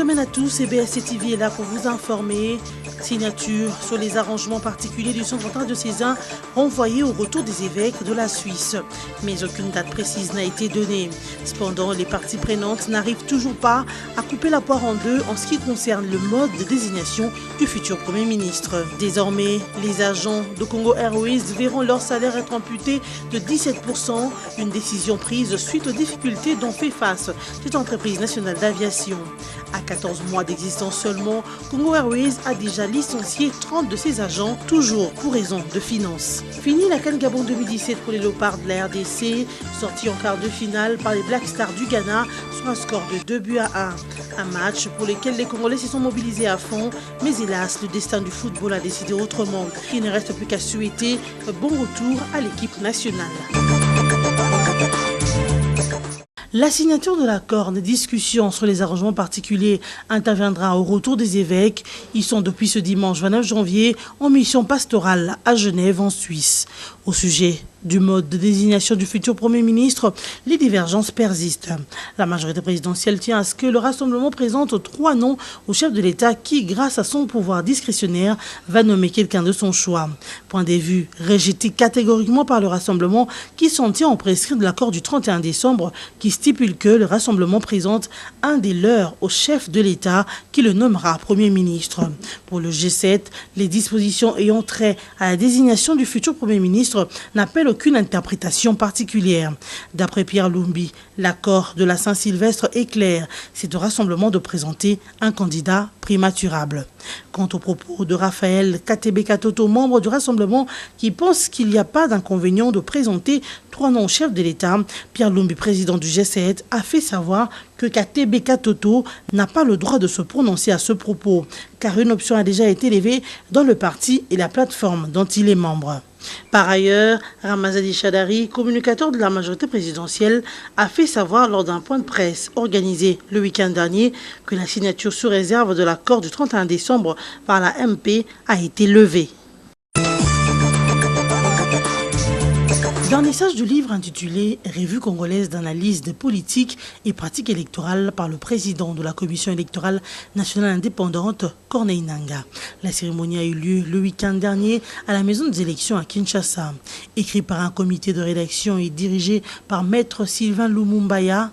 semaine à tous, et BSC TV est là pour vous informer. Signature sur les arrangements particuliers du Saint-Quentin de Cézanne renvoyé au retour des évêques de la Suisse. Mais aucune date précise n'a été donnée. Cependant, les parties prenantes n'arrivent toujours pas à couper la poire en deux en ce qui concerne le mode de désignation du futur Premier ministre. Désormais, les agents de Congo Airways verront leur salaire être amputé de 17%, une décision prise suite aux difficultés dont fait face cette entreprise nationale d'aviation. À 14 mois d'existence seulement, Congo Airways a déjà licencié 30 de ses agents, toujours pour raison de finances. Fini la CAN Gabon 2017 pour les Léopards de la RDC, sortis en quart de finale par les Black Stars du Ghana sur un score de 2-1. Un match pour lequel les Congolais se sont mobilisés à fond, mais hélas, le destin du football a décidé autrement. Il ne reste plus qu'à souhaiter un bon retour à l'équipe nationale. La signature de l'accord de discussion sur les arrangements particuliers interviendra au retour des évêques. Ils sont depuis ce dimanche 29 janvier en mission pastorale à Genève en Suisse. Au sujet du mode de désignation du futur Premier ministre, les divergences persistent. La majorité présidentielle tient à ce que le Rassemblement présente 3 noms au chef de l'État qui, grâce à son pouvoir discrétionnaire, va nommer quelqu'un de son choix. Point de vue rejeté catégoriquement par le Rassemblement qui s'en tient au prescrit de l'accord du 31 décembre qui stipule que le Rassemblement présente un des leurs au chef de l'État qui le nommera Premier ministre. Pour le G7, les dispositions ayant trait à la désignation du futur Premier ministre n'appellent aucune interprétation particulière. D'après Pierre Lumbi, l'accord de la Saint-Sylvestre est clair, c'est au Rassemblement de présenter un candidat primaturable. Quant aux propos de Raphaël Katebe-Katoto, membre du Rassemblement, qui pense qu'il n'y a pas d'inconvénient de présenter 3 noms au chef de l'État, Pierre Lumbi, président du G7, a fait savoir que Katebe-Katoto n'a pas le droit de se prononcer à ce propos, car une option a déjà été levée dans le parti et la plateforme dont il est membre. Par ailleurs, Ramazani Chadari, communicateur de la majorité présidentielle, a fait savoir lors d'un point de presse organisé le week-end dernier que la signature sous réserve de l'accord du 31 décembre par la MP a été levée. Vernissage du livre intitulé « Revue congolaise d'analyse des politiques et pratiques électorales » par le président de la Commission électorale nationale indépendante, Corneille Nangaa. La cérémonie a eu lieu le week-end dernier à la Maison des élections à Kinshasa. Écrit par un comité de rédaction et dirigé par Maître Sylvain Lumumbaya,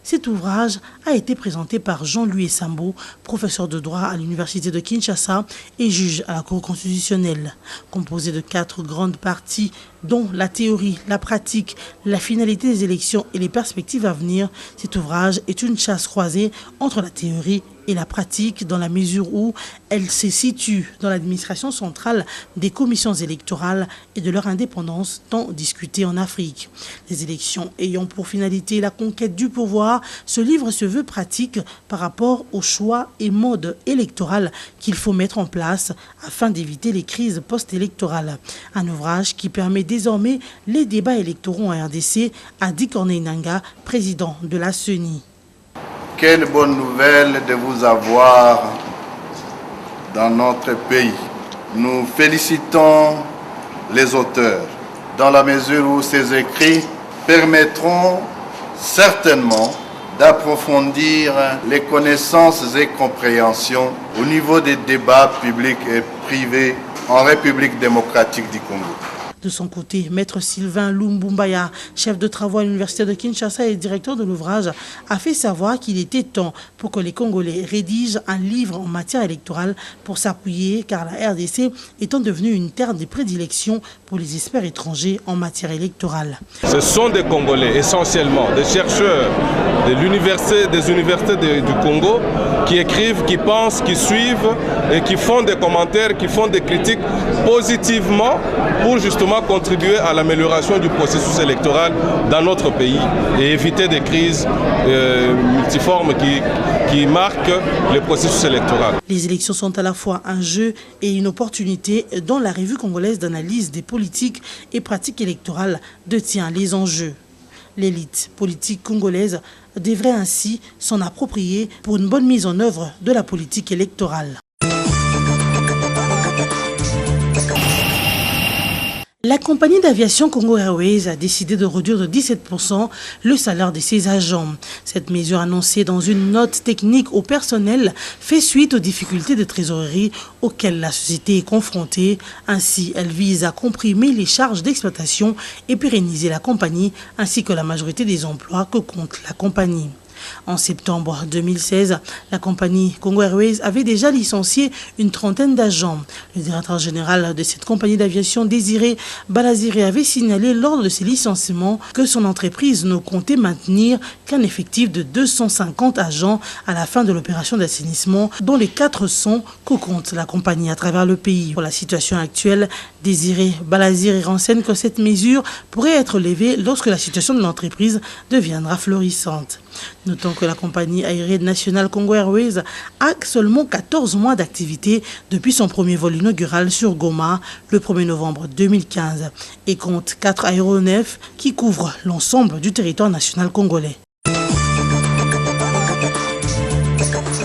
cet ouvrage a été présenté par Jean-Louis Sambo, professeur de droit à l'Université de Kinshasa et juge à la Cour constitutionnelle. Composé de 4 grandes parties, dont la théorie, la pratique, la finalité des élections et les perspectives à venir, cet ouvrage est une chasse croisée entre la théorie et la pratique dans la mesure où elle se situe dans l'administration centrale des commissions électorales et de leur indépendance tant discutée en Afrique. Les élections ayant pour finalité la conquête du pouvoir, ce livre se veut pratique par rapport aux choix et modes électoraux qu'il faut mettre en place afin d'éviter les crises post-électorales. Un ouvrage qui permet désormais les débats électoraux en RDC, a dit Corneille Nangaa, président de la CENI. Quelle bonne nouvelle de vous avoir dans notre pays. Nous félicitons les auteurs dans la mesure où ces écrits permettront certainement d'approfondir les connaissances et compréhensions au niveau des débats publics et privés en République démocratique du Congo. De son côté, Maître Sylvain Lumumbaya, chef de travaux à l'Université de Kinshasa et directeur de l'ouvrage, a fait savoir qu'il était temps pour que les Congolais rédigent un livre en matière électorale pour s'appuyer, car la RDC étant devenue une terre de prédilection pour les experts étrangers en matière électorale. Ce sont des Congolais, essentiellement des chercheurs des universités du Congo, qui écrivent, qui pensent, qui suivent et qui font des commentaires, qui font des critiques positivement pour justement contribuer à l'amélioration du processus électoral dans notre pays et éviter des crises multiformes qui marquent le processus électoral. Les élections sont à la fois un jeu et une opportunité dont la Revue congolaise d'analyse des politiques et pratiques électorales détient les enjeux. L'élite politique congolaise devrait ainsi s'en approprier pour une bonne mise en œuvre de la politique électorale. La compagnie d'aviation Congo Airways a décidé de réduire de 17% le salaire de ses agents. Cette mesure annoncée dans une note technique au personnel fait suite aux difficultés de trésorerie auxquelles la société est confrontée. Ainsi, elle vise à comprimer les charges d'exploitation et pérenniser la compagnie ainsi que la majorité des emplois que compte la compagnie. En septembre 2016, la compagnie Congo Airways avait déjà licencié une trentaine d'agents. Le directeur général de cette compagnie d'aviation, Désiré Balaziré, avait signalé lors de ses licenciements que son entreprise ne comptait maintenir qu'un effectif de 250 agents à la fin de l'opération d'assainissement, dont les 400 que compte la compagnie à travers le pays. Pour la situation actuelle, Désiré Balaziré renseigne que cette mesure pourrait être levée lorsque la situation de l'entreprise deviendra florissante. Notons que la compagnie aérienne nationale Congo Airways a seulement 14 mois d'activité depuis son premier vol inaugural sur Goma le 1er novembre 2015 et compte 4 aéronefs qui couvrent l'ensemble du territoire national congolais.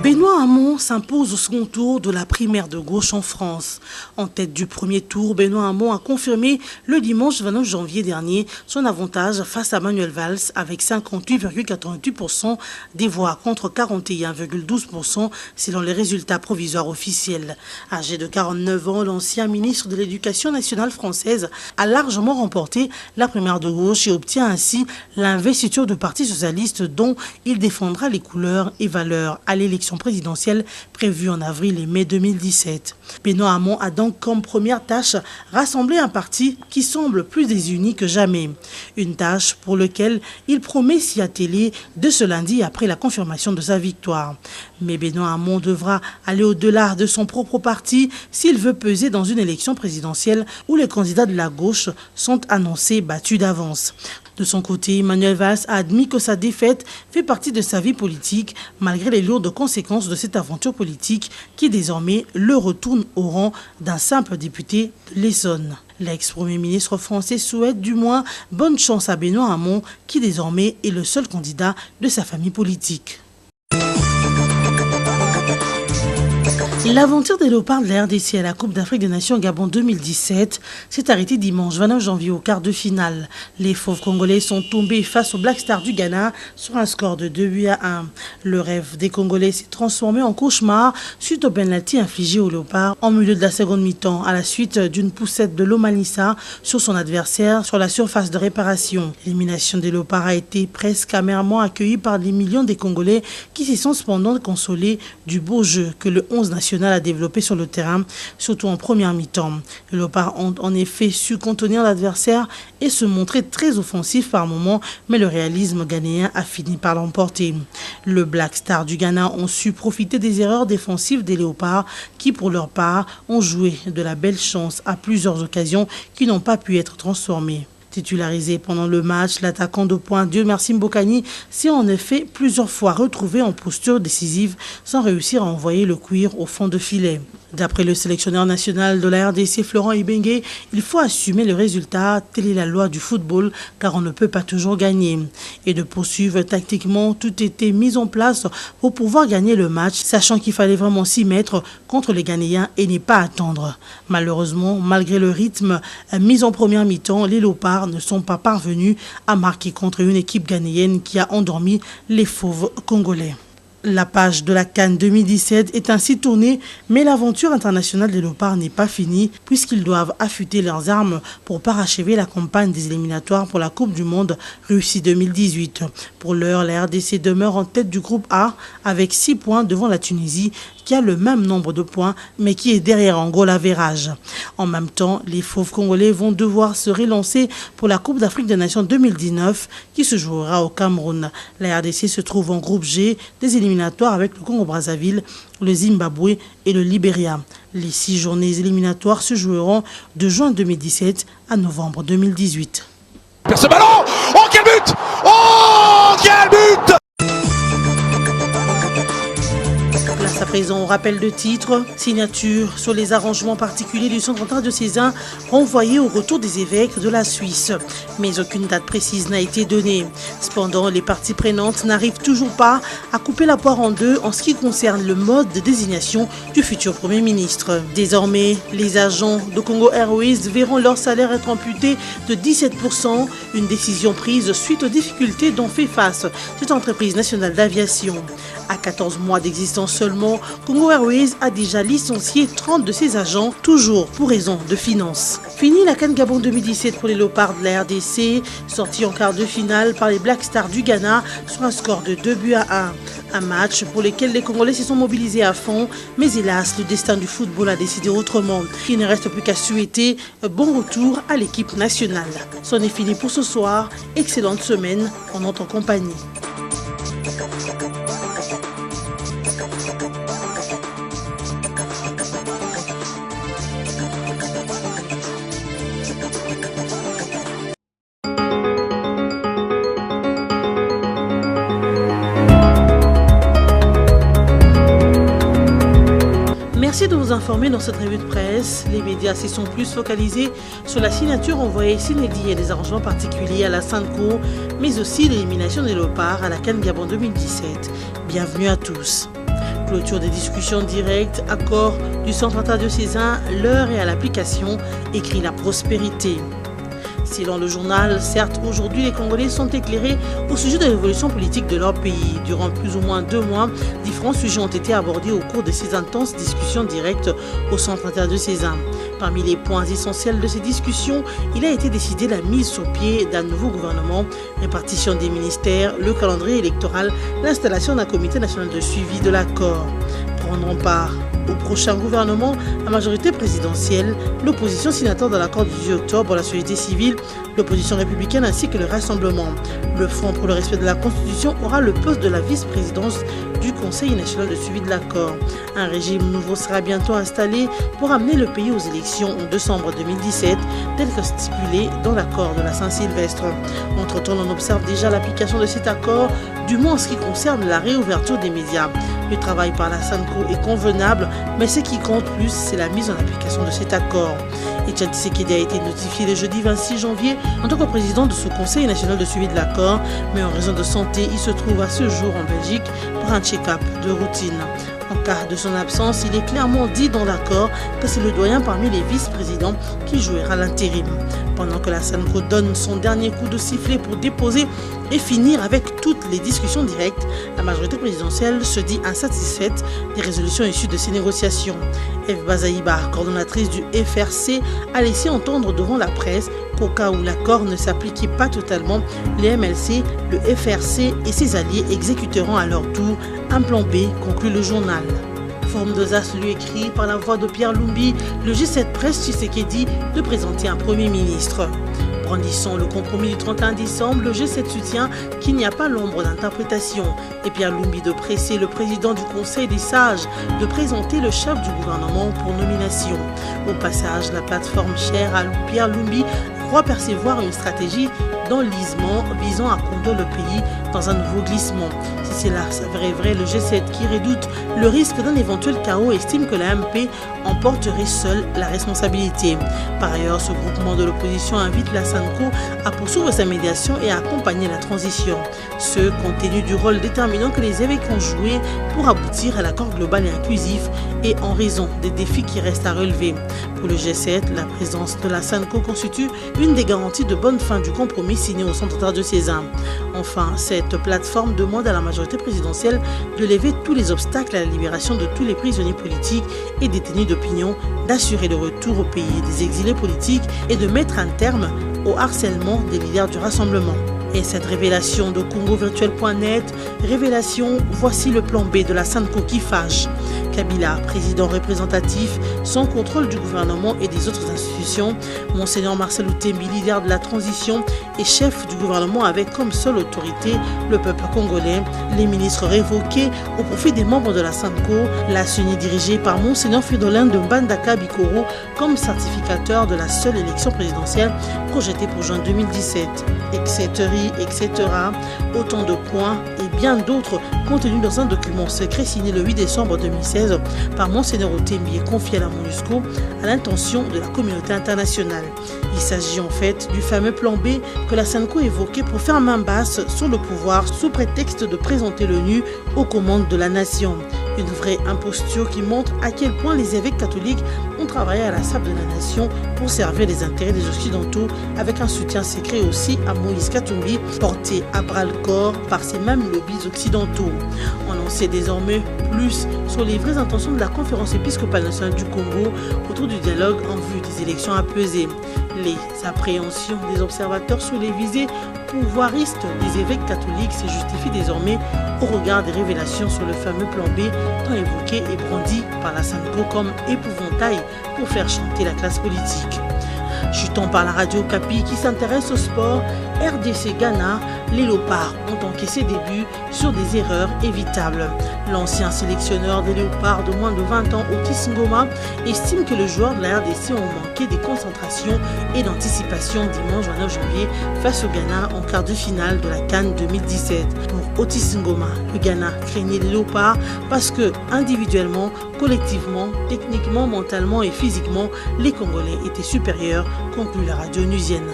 Benoît Hamon s'impose au second tour de la primaire de gauche en France. En tête du premier tour, Benoît Hamon a confirmé le dimanche 29 janvier dernier son avantage face à Manuel Valls avec 58,88% des voix contre 41,12% selon les résultats provisoires officiels. Âgé de 49 ans, l'ancien ministre de l'Éducation nationale française a largement remporté la primaire de gauche et obtient ainsi l'investiture du Parti socialiste dont il défendra les couleurs et valeurs à l'élection présidentielle prévue en avril et mai 2017. Benoît Hamon a donc comme première tâche rassembler un parti qui semble plus désuni que jamais. Une tâche pour laquelle il promet s'y atteler de ce lundi après la confirmation de sa victoire. Mais Benoît Hamon devra aller au-delà de son propre parti s'il veut peser dans une élection présidentielle où les candidats de la gauche sont annoncés battus d'avance. De son côté, Manuel Valls a admis que sa défaite fait partie de sa vie politique, malgré les lourdes conséquences de cette aventure politique qui désormais le retourne au rang d'un simple député de l'Essonne. L'ex-premier ministre français souhaite du moins bonne chance à Benoît Hamon, qui désormais est le seul candidat de sa famille politique. L'aventure des léopards de la RDC à la Coupe d'Afrique des Nations Gabon 2017 s'est arrêtée dimanche 29 janvier au quart de finale. Les fauves congolais sont tombés face aux Black Stars du Ghana sur un score de 2-1. Le rêve des Congolais s'est transformé en cauchemar suite au penalty infligé aux léopards en milieu de la seconde mi-temps à la suite d'une poussette de Lomalissa sur son adversaire sur la surface de réparation. L'élimination des léopards a été presque amèrement accueillie par des millions de Congolais qui se sont cependant consolés du beau jeu que le 11 national a développé sur le terrain, surtout en première mi-temps. Les léopards ont en effet su contenir l'adversaire et se montrer très offensif par moments, mais le réalisme ghanéen a fini par l'emporter. Le Black Star du Ghana ont su profiter des erreurs défensives des léopards qui, pour leur part, ont joué de la belle chance à plusieurs occasions qui n'ont pas pu être transformées. Titularisé pendant le match, l'attaquant de pointe Dieu Merci Mbokani s'est en effet plusieurs fois retrouvé en posture décisive sans réussir à envoyer le cuir au fond de filet. D'après le sélectionneur national de la RDC, Florent Ibenge, il faut assumer le résultat, telle est la loi du football, car on ne peut pas toujours gagner. Et de poursuivre tactiquement, tout était mis en place pour pouvoir gagner le match, sachant qu'il fallait vraiment s'y mettre contre les Ghanéens et n'y pas attendre. Malheureusement, malgré le rythme mis en première mi-temps, les léopards ne sont pas parvenus à marquer contre une équipe ghanéenne qui a endormi les fauves congolais. La page de la CAN 2017 est ainsi tournée, mais l'aventure internationale des léopards n'est pas finie puisqu'ils doivent affûter leurs armes pour parachever la campagne des éliminatoires pour la Coupe du Monde Russie 2018. Pour l'heure, la RDC demeure en tête du groupe A avec 6 points devant la Tunisie qui a le même nombre de points mais qui est derrière Angola Vérage. En même temps, les fauves congolais vont devoir se relancer pour la Coupe d'Afrique des Nations 2019 qui se jouera au Cameroun. La RDC se trouve en groupe G des éliminatoires avec le Congo-Brazzaville, le Zimbabwe et le Libéria. Les 6 journées éliminatoires se joueront de juin 2017 à novembre 2018. Ce ballon, oh quel but! Oh quel but! Place à présent au rappel de titre, signature sur les arrangements particuliers du centre interdiocésain renvoyé au retour des évêques de la Suisse. Mais aucune date précise n'a été donnée. Cependant, les parties prenantes n'arrivent toujours pas à couper la poire en deux en ce qui concerne le mode de désignation du futur Premier ministre. Désormais, les agents de Congo Airways verront leur salaire être amputé de 17%, une décision prise suite aux difficultés dont fait face cette entreprise nationale d'aviation. À 14 mois d'existence seulement, Congo Airways a déjà licencié 30 de ses agents, toujours pour raison de finances. Fini la CAN Gabon 2017 pour les Léopards de la RDC, sortis en quart de finale par les Black Stars du Ghana sur un score de 2-1. Un match pour lequel les Congolais se sont mobilisés à fond, mais hélas, le destin du football a décidé autrement. Il ne reste plus qu'à souhaiter un bon retour à l'équipe nationale. C'en est fini pour ce soir. Excellente semaine en notre compagnie. Merci de vous informer dans cette revue de presse. Les médias s'y sont plus focalisés sur la signature envoyée s'inédit et des arrangements particuliers à la SANCO, mais aussi l'élimination des Léopards à la CAN Gabon 2017. Bienvenue à tous. Clôture des discussions directes, accord du centre interdiocésain, l'heure est à l'application, écrit la prospérité. Selon le journal, certes, aujourd'hui, les Congolais sont éclairés au sujet de l'évolution politique de leur pays. Durant plus ou moins 2 mois, différents sujets ont été abordés au cours de ces intenses discussions directes au centre interdiocésain. Parmi les points essentiels de ces discussions, il a été décidé la mise sur pied d'un nouveau gouvernement, répartition des ministères, le calendrier électoral, l'installation d'un comité national de suivi de l'accord. Prendront part au prochain gouvernement, la majorité présidentielle, l'opposition sénatoriale de l'accord du 18 octobre, la société civile, l'opposition républicaine ainsi que le Rassemblement. Le Front pour le respect de la Constitution aura le poste de la vice-présidence du Conseil national de suivi de l'accord. Un régime nouveau sera bientôt installé pour amener le pays aux élections en décembre 2017, tel que stipulé dans l'accord de la Saint-Sylvestre. Entre-temps, on observe déjà l'application de cet accord, du moins en ce qui concerne la réouverture des médias. Le travail par la SANCO est convenable, mais ce qui compte plus, c'est la mise en application de cet accord. Etienne Tshisekedi a été notifié le jeudi 26 janvier en tant que président de ce Conseil national de suivi de l'accord, mais en raison de santé, il se trouve à ce jour en Belgique pour un check-up de routine. En cas de son absence, il est clairement dit dans l'accord que c'est le doyen parmi les vice-présidents qui jouera l'intérim. Pendant que la SANCO donne son dernier coup de sifflet pour déposer et finir avec toutes les discussions directes, la majorité présidentielle se dit insatisfaite des résolutions issues de ces négociations. Eve Bazaïba, coordonnatrice du FRC, a laissé entendre devant la presse qu'au cas où l'accord ne s'appliquait pas totalement, les MLC, le FRC et ses alliés exécuteront à leur tour un plan B, conclut le journal. Forme d'Osas lui écrit par la voix de Pierre Lumbi, le G7 presse Tshisekedi de présenter un Premier ministre. Brandissant le compromis du 31 décembre, le G7 soutient qu'il n'y a pas l'ombre d'interprétation et Pierre Lumbi de presser le président du Conseil des sages de présenter le chef du gouvernement pour nomination. Au passage, la plateforme chère à Pierre Lumbi croit percevoir une stratégie d'enlisement visant à conduire le pays dans un nouveau glissement. Si cela s'avérait vrai, le G7 qui redoute le risque d'un éventuel chaos estime que la MP en porterait seule la responsabilité. Par ailleurs, ce groupement de l'opposition invite la SANCO à poursuivre sa médiation et à accompagner la transition. Ce, compte tenu du rôle déterminant que les évêques ont joué pour aboutir à l'accord global et inclusif et en raison des défis qui restent à relever. Pour le G7, la présence de la SANCO constitue une des garanties de bonne fin du compromis signé au centre interdiocésain. Enfin, cette plateforme demande à la majorité présidentielle de lever tous les obstacles à la libération de tous les prisonniers politiques et détenus d'opinion, d'assurer le retour au pays des exilés politiques et de mettre un terme au harcèlement des leaders du rassemblement. Et cette révélation de CongoVirtuel.net, révélation, voici le plan B de la SANCO qui fâche. Kabila, président représentatif, sans contrôle du gouvernement et des autres institutions, Monseigneur Marcel Outembi, leader de la transition et chef du gouvernement avec comme seule autorité le peuple congolais, les ministres révoqués au profit des membres de la SANCO, la CENI dirigée par Monseigneur Fridolin de Mbandaka Bikoro comme certificateur de la seule élection présidentielle projetée pour juin 2017, etc. Autant de points et bien d'autres contenus dans un document secret signé le 8 décembre 2016 2013 par Monseigneur Otembi et confié à la MONUSCO à l'intention de la communauté internationale. Il s'agit en fait du fameux plan B que la SENCO évoquait pour faire main basse sur le pouvoir sous prétexte de présenter l'ONU aux commandes de la nation. Une vraie imposture qui montre à quel point les évêques catholiques ont travaillé à la sable de la nation pour servir les intérêts des Occidentaux avec un soutien secret aussi à Moïse Katumbi, porté à bras-le-corps par ces mêmes lobbies occidentaux. On en sait désormais plus sur les vraies intentions de la Conférence épiscopale nationale du Congo autour du dialogue en vue des élections apaisées. Les appréhensions des observateurs sur les visées pouvoiristes des évêques catholiques se justifient désormais au regard des révélations sur le fameux plan B tant évoqué et brandi par la SENCO comme épouvantail pour faire chanter la classe politique. Chutant par la radio Kapi qui s'intéresse au sport, RDC Ghana, les Léopards ont encaissé des buts sur des erreurs évitables. L'ancien sélectionneur des Léopards de moins de 20 ans, Otis Ngoma, estime que les joueurs de la RDC ont manqué des concentrations et d'anticipation dimanche 29 janvier face au Ghana en quart de finale de la CAN 2017. Pour Otis Ngoma, le Ghana craignait les Léopards parce que individuellement, collectivement, techniquement, mentalement et physiquement, les Congolais étaient supérieurs, conclut la radio onusienne.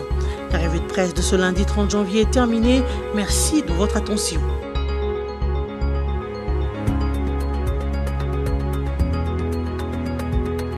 La revue de presse de ce lundi 30 janvier est terminée. Merci de votre attention.